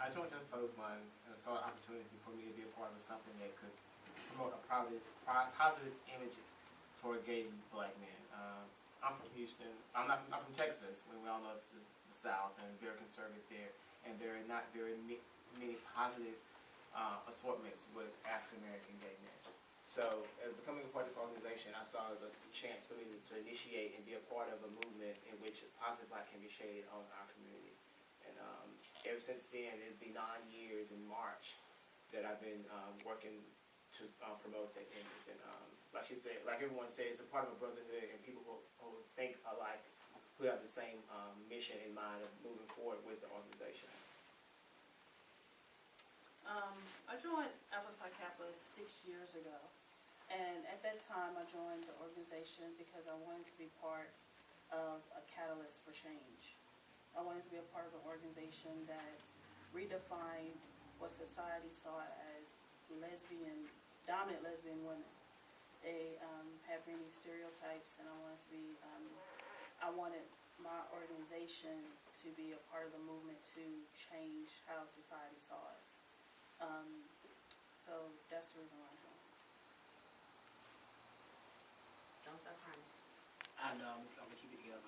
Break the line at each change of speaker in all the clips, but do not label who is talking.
I joined Just Roseline and saw an opportunity for me to be a part of something that could promote a positive image for gay black men. I'm from Houston. I'm from Texas. We all know it's the South and very conservative there, and there are not very many positive assortments with African American gay men. So, becoming a part of this organization, I saw as a chance for me to initiate and be a part of a movement in which positive light can be shaded on our community. And ever since then, it'll be 9 years in March that I've been working to promote that image. And like she said, like everyone says, it's a part of a brotherhood, and people who think alike, who have the same mission in mind of moving forward with the organization.
I joined Alpha Psi Kappa 6 years ago, and at that time I joined the organization because I wanted to be part of a catalyst for change. I wanted to be a part of an organization that redefined what society saw as dominant lesbian women. They have many stereotypes, and I wanted my organization to be a part of the movement to change how society saw us. So that's the reason why I joined.
Don't stop crying.
I know, I'm gonna keep it together.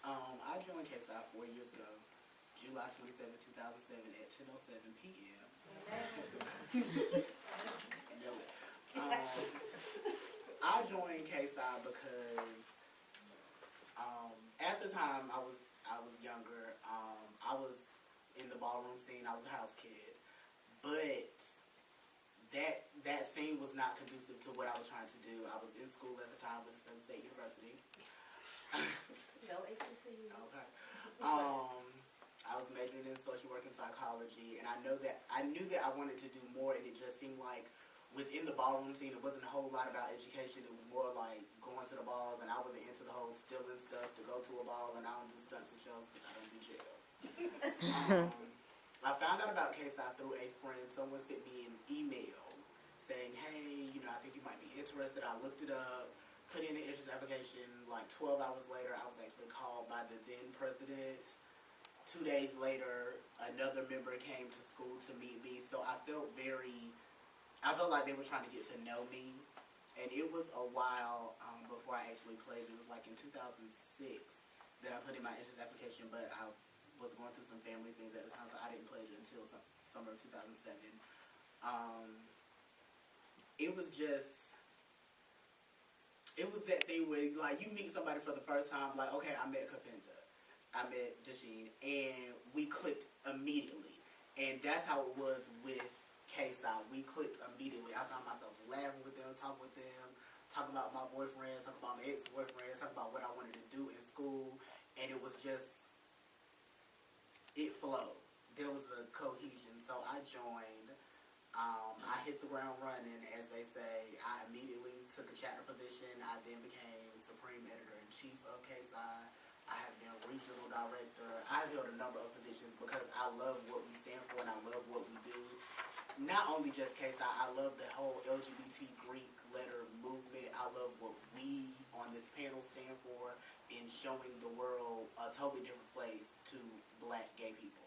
I joined KSI 4 years ago, July 27, 2007 at 10:07 p.m. I joined KSI because at the time I was younger. I was in the ballroom scene. I was a house kid, but that scene was not conducive to what I was trying to do. I was in school at the time, was at State University.
So HBCU.
Okay. I was majoring in social work and psychology, and I knew that I wanted to do more, and it just seemed like within the ballroom scene, it wasn't a whole lot about education. It was more like going to the balls, and I wasn't into the whole stealing stuff to go to a ball, and I don't do stunts and shows because I don't do jail. I found out about KSI through a friend. Someone sent me an email saying, hey, I think you might be interested. I looked it up, put in an interest application. Like 12 hours later, I was actually called by the then president. 2 days later, another member came to school to meet me. So I felt like they were trying to get to know me. And it was a while before I actually pledged. It was like in 2006 that I put in my interest application, but I was going through some family things at the time, so I didn't pledge it until summer of 2007. It was that thing where, like, you meet somebody for the first time, like, okay, I met Kapinda, I met Dasheen, and we clicked immediately. And that's how it was with KSI. We clicked immediately. I found myself laughing with them, talking about my boyfriends, talking about my ex-boyfriends, talking about what I wanted to do in school, and it was just, it flowed. There was a cohesion, so I joined. I hit the ground running, as they say. I immediately took a chapter position. I then became Supreme Editor-in-Chief of KSI. I have been Regional Director. I have held a number of positions because I love what we stand for and I love what we do. Not only just KSI, I love the whole LGBT Greek letter movement. I love what we on this panel stand for in showing the world a totally different place to black gay people.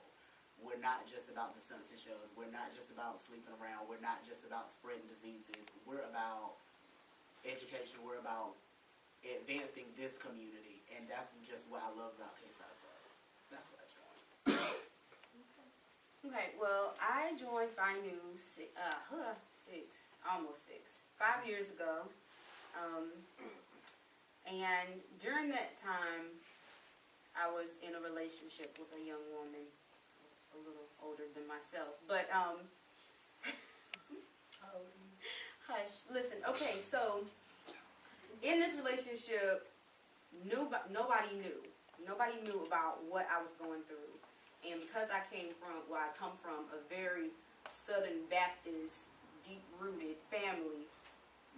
We're not just about the sunset shows. We're not just about sleeping around. We're not just about spreading diseases. We're about education. We're about advancing this community. And that's just what I love about KSI. So that's what I joined.
Okay, well, I joined Phi Nu 5 years ago. And during that time, I was in a relationship with a young woman, a little older than myself. But, hush, listen, okay, so in this relationship, nobody knew. Nobody knew about what I was going through. And because I come from a very Southern Baptist, deep-rooted family,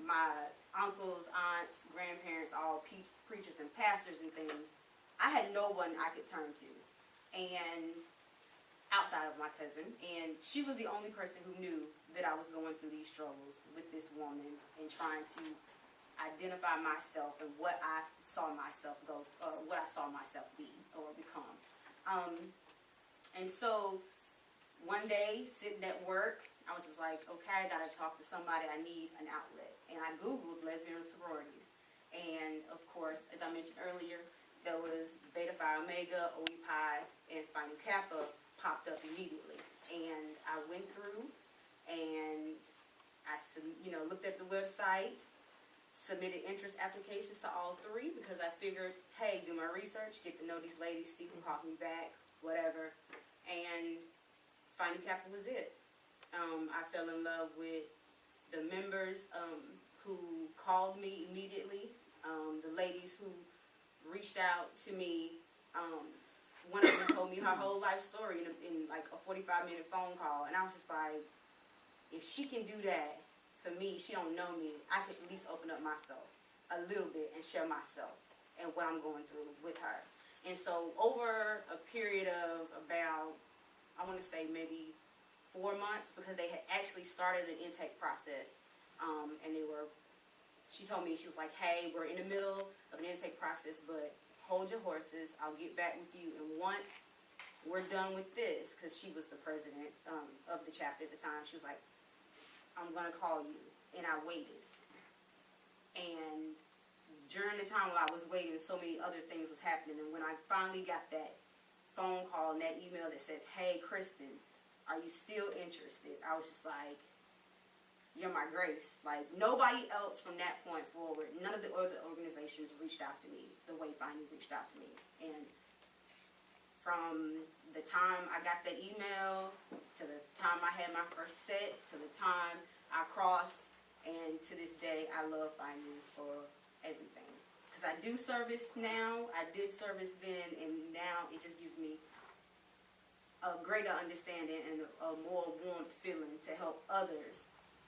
my uncles, aunts, grandparents, all preachers and pastors and things, I had no one I could turn to. And outside of my cousin, and she was the only person who knew that I was going through these struggles with this woman and trying to identify myself and what I saw myself be or become. And so one day, sitting at work, I was just like, okay, I gotta talk to somebody. I need an outlet. And I Googled lesbian sororities. And of course, as I mentioned earlier, there was Beta Phi Omega, OE Pi, and Phi Nu Kappa popped up immediately. And I went through and I looked at the websites, submitted interest applications to all three because I figured, hey, do my research, get to know these ladies, see who calls me back, whatever. And Phi Nu Kappa was it. I fell in love with the members who called me immediately, the ladies who reached out to me. One of them told me her whole life story in like a 45-minute phone call, and I was just like, if she can do that for me, she don't know me, I could at least open up myself a little bit and share myself and what I'm going through with her. And so over a period of about, I want to say maybe 4 months, because they had actually started an intake process, and she told me, she was like, hey, we're in the middle of an intake process, but hold your horses, I'll get back with you, and once we're done with this, because she was the president of the chapter at the time, she was like, I'm going to call you. And I waited. And during the time while I was waiting, so many other things was happening. And when I finally got that phone call and that email that said, hey, Kristen, are you still interested? I was just like, you're my grace. Like, nobody else from that point forward, none of the other organizations reached out to me the way Phi Nu reached out to me. And from the time I got that email to the time I had my first set to the time I crossed, and to this day I love Phi Nu for everything. Because I do service now, I did service then, and now it just gives me a greater understanding and a more warm feeling to help others,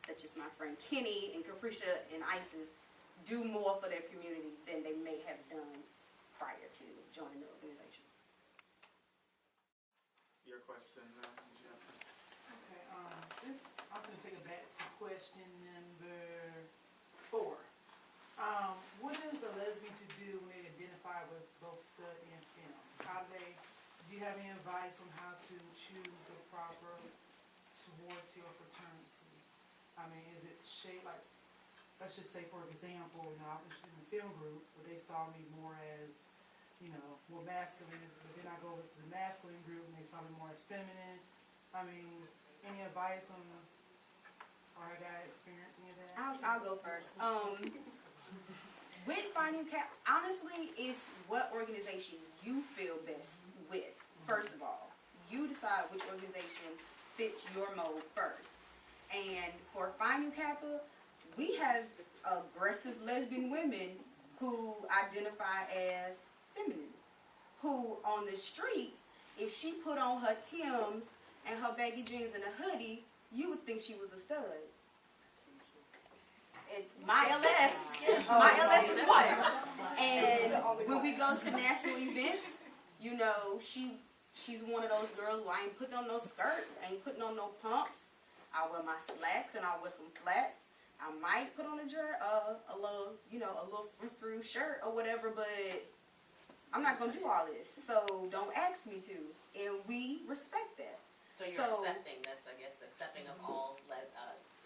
such as my friend Kenny and Capricia and Isis, do more for their community than they may have done prior to joining the organization.
Your question, Jeff.
Okay, I'm going to take it back to question number 4. What is a lesbian to do when they identify with both stud and femme? Do you have any advice on how to choose the proper sorority or fraternity? I mean, is it shaped like, let's just say, for example, I'm interested in the film group, where they saw me more as, more masculine, but then I go over to the masculine group and they saw me more as feminine. I mean, any advice on, or have I experienced any of that?
I'll go first. With Phi Nu Kappa, honestly, it's what organization you feel best with. First of all, you decide which organization fits your mode first. And for Phi Nu Kappa, we have aggressive lesbian women who identify as feminine, who on the streets, if she put on her Timbs and her baggy jeans and a hoodie, you would think she was a stud. And my LS is one. And when we go to national events, she's one of those girls where I ain't putting on no skirt, I ain't putting on no pumps. I wear my slacks and I wear some flats. I might put on a little frou-frou shirt or whatever, but I'm not gonna do all this. So don't ask me to, and we respect that.
So you're accepting, accepting of all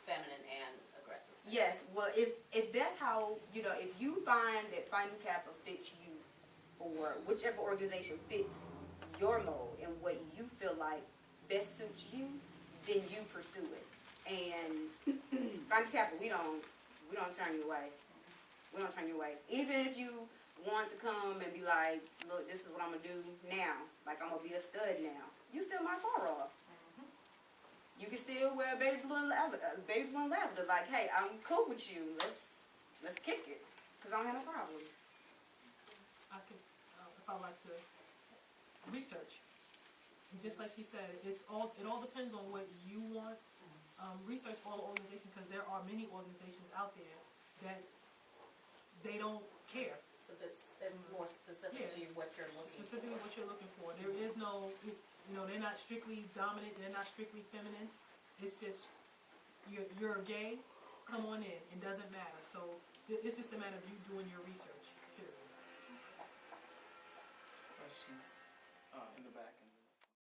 feminine and aggressive.
Yes, well, if that's how, if you find that Phi Nu Kappa fits you, or whichever organization fits your mode and what you feel like best suits you, then you pursue it. And Phi Nu Kappa, we don't turn you away. We don't turn you away. Even if you want to come and be like, look, this is what I'm gonna do now. Like, I'm gonna be a stud now. You still my soror. You can still wear baby blue and lavender. Like, hey, I'm cool with you. Let's kick it, cause I don't have no problem.
I could, if I like to research, and just like she said, it all depends on what you want. Research all organizations, because there are many organizations out there that they don't care.
So it's more specific to what you're looking for.
Specifically what you're looking for. There is no, they're not strictly dominant, they're not strictly feminine. It's just, you're gay, come on in. It doesn't matter. So it's just a matter of you doing your research.